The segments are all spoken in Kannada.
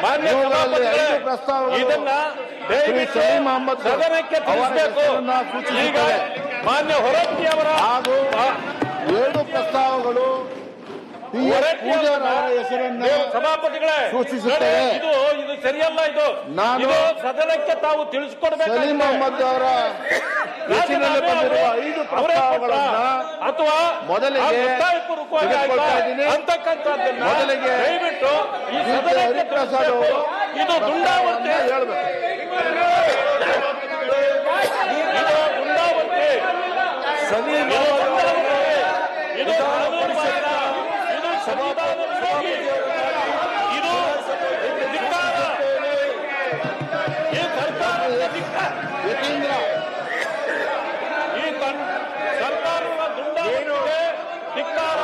ಮಾನ್ಯ ಸಭಾಪತಿಗಳೇ, ಇದನ್ನ ದಯವಿಟ್ಟು ಸದನಕ್ಕೆ ತಿಳಿಸಬೇಕು. ಈಗ ಮಾನ್ಯ ಹೊರಟ್ಟಿ ಅವರ ಹಾಗೂ 2 ಪ್ರಸ್ತಾವಗಳು ಹೆಸರನ್ನು ಸಭಾಪತಿಗಳೇ ಸೂಚಿಸುತ್ತವೆ. ಇದು ಸರಿಯಲ್ಲ. ಇದು ಸದನಕ್ಕೆ ತಾವು ತಿಳಿಸಿಕೊಡ್ಬೇಕು. ಸಲೀಂ ಅಹಮದ್ ಅವರ ಹೆಸರಿನಲ್ಲಿ ಬಂದಿರುವ 5 ಪ್ರಸ್ತಾವಗಳನ್ನು ಅಥವಾ ಮೊದಲಿಗೆ ಅಂತಕ್ಕಂಥದ್ದನ್ನ ಮೊದಲಿಗೆ ದಯವಿಟ್ಟು ಈ ಸದನಕ್ಕೆ ತಿಳಿಸಬೇಕು. ಇದು ದುಂಡಾವರ್ತಿ ಹೇಳಬೇಕು. ಇದು ದುಂಡಾವರ್ತಿ ಸಲೀಂ ಇದು ಇದು ಸಂವಿಧಾನ ವಿರೋಧಿ. ಇದು ಧಿಕ್ಕಾರ. ಈ ಸರ್ಕಾರದ ಧಿಕ್ಕಾರ. ಯತೀಂದ್ರ ಈ ಸರ್ಕಾರದ ದುಂಡಾವರ್ತಿಗೆ ಧಿಕ್ಕಾರ.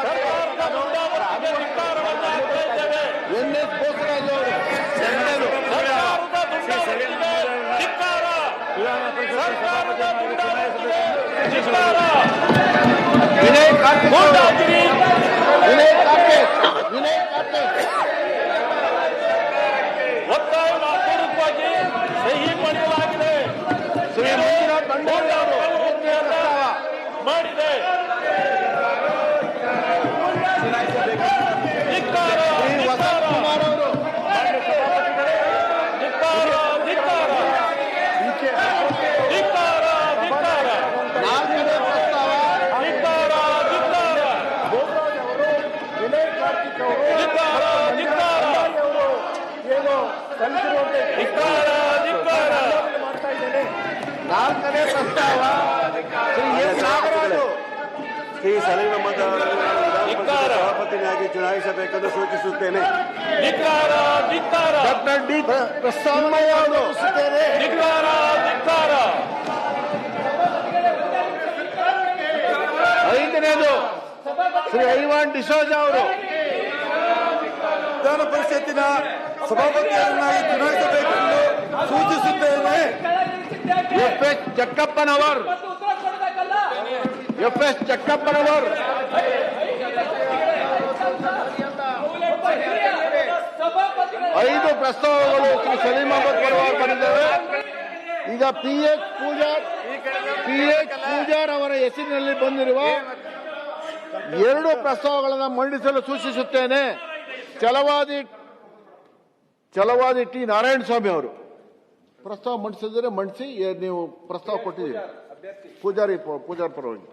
ಸರ್ಕಾರದ ದುಂಡಾವರ್ತಿಗೆ ಧಿಕ್ಕಾರವನ್ನು ಹಾಕ್ತಾ ಇದ್ದೇವೆ. ಎನ್.ಎಸ್. ಬೋಸರಾಜ್ ಅವರು ಸರ್ಕಾರದ ದುಂಡಾವರ್ತಿಗೆ ಧಿಕ್ಕಾರ. ಸರ್ಕಾರದ ದುಂಡಾವರ್ತಿಗೆ ಧಿಕ್ಕಾರ. ವಿನಯ್ ಕಾರ್ತಿಕ್ ಗೂಂಡಾಗಿರಿ. ಒತ್ತಾಯಪೂರ್ವಕವಾಗಿ ಸಹಿ ಮಾಡಲಾಗಿದೆ. ಶ್ರೀ ಮಂಜುನಾಥ್ ಬಂಡಾರಿ ಅವರು ಮಾಡಿದೆ. ಧಿಕ್ಕಾರ. ಶ್ರೀ ವಸಂತ್ ಕುಮಾರ್ ಅವರು ಧಿಕ್ಕಾರ. ಧಿಕ್ಕಾರ. ಧಿಕ್ಕಾರ. ಧಿಕ್ಕಾರ. 4ನೇ ಪ್ರಸ್ತಾವ ಧಿಕ್ಕಾರ. ಧಿಕ್ಕಾರ. ವಿನಯ್ ಕಾರ್ತಿಕ್ ಅವರು ಧಿಕ್ಕಾರ. ಧಿಕ್ಕಾರ. ಧಿಕ್ಕಾರ. ಧಿಕ್ಕಾರ. 4ನೇ ಪ್ರಸ್ತಾವ ಶ್ರೀ ಎಸ್. ನಾಗರಾಜು ಶ್ರೀ ಸಲೀಂ ಅಹಮದ್ ಅವರನ್ನು ಧಿಕ್ಕಾರ. ಸಭಾಪತಿಯಾಗಿ ಚುನಾಯಿಸಬೇಕೆಂದು ಸೂಚಿಸುತ್ತೇನೆ. ಧಿಕ್ಕಾರ. ಧಿಕ್ಕಾರ. ಡಾಕ್ಟರ್ ಡಿ ಪ್ರಸ್ತಾವನೆ ಅವರು ಧಿಕ್ಕಾರ. ಧಿಕ್ಕಾರ. 5ನೇದು ಶ್ರೀ ಐವಾನ್ ಡಿಸೋಜಾ ಅವರು ವಿಧಾನ ಪರಿಷತ್ತಿನ ಸಭಾಪತಿಯನ್ನಾಗಿ ಚುನಾಯಿಸಬೇಕೆಂದು ಸೂಚಿಸುತ್ತೇನೆ. ಎಫ್.ಎಸ್. ಜಕ್ಕಪ್ಪನವರ್ 5 ಪ್ರಸ್ತಾವಗಳು ಶ್ರೀ ಸಲೀಂ ಅಹಮದ್ ಪರವಾಗಿ ಬಂದಿದ್ದಾವೆ. ಈಗ ಪಿ.ಎಚ್. ಪೂಜಾರ್ ಅವರ ಹೆಸರಿನಲ್ಲಿ ಬಂದಿರುವ 2 ಪ್ರಸ್ತಾವಗಳನ್ನು ಮಂಡಿಸಲು ಸೂಚಿಸುತ್ತೇನೆ. ಛಲವಾದಿ ಟಿ. ನಾರಾಯಣ ಸ್ವಾಮಿ ಅವರು ಪ್ರಸ್ತಾವ ಮಂಡಿಸಿದರೆ ಮಂಡಿಸಿ. ನೀವು ಪ್ರಸ್ತಾವ ಕೊಟ್ಟಿದ್ದೀರಿ ಪೂಜಾರ್ ಪರವಾಗಿ.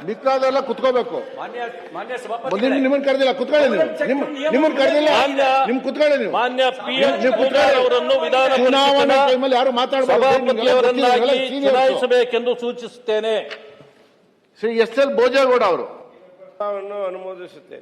ಮಿಕ್ಕಾದೆಲ್ಲ ಕುತ್ಕೋಬೇಕು. ನಿಮ್ಮನ್ನು ಕರೆದಿಲ್ಲ, ಕುತ್ಕೊಳ್ಳಿ. ನೀವು ನಿಮ್ಮನ್ನು ಕರೆದಿಲ್ಲ, ನಿಮ್ ಕುತ್ಕೊಳ್ಳಿ. ನೀವು ಮಾನ್ಯ ಪಿ.ಎಚ್. ಪೂಜಾರ್ ಅವರನ್ನು ವಿಧಾನ ಚುನಾವಣಾ ಟೈಮಲ್ಲಿ ಯಾರು ಸಭಾಪತಿಯವರನ್ನಾಗಿ ಚುನಾಯಿಸಬೇಕೆಂದು ಸೂಚಿಸುತ್ತೇನೆ. ಶ್ರೀ ಎಸ್.ಎಲ್. ಭೋಜೇಗೌಡ ಅವರು ಅನುಮೋದಿಸುತ್ತೇನೆ.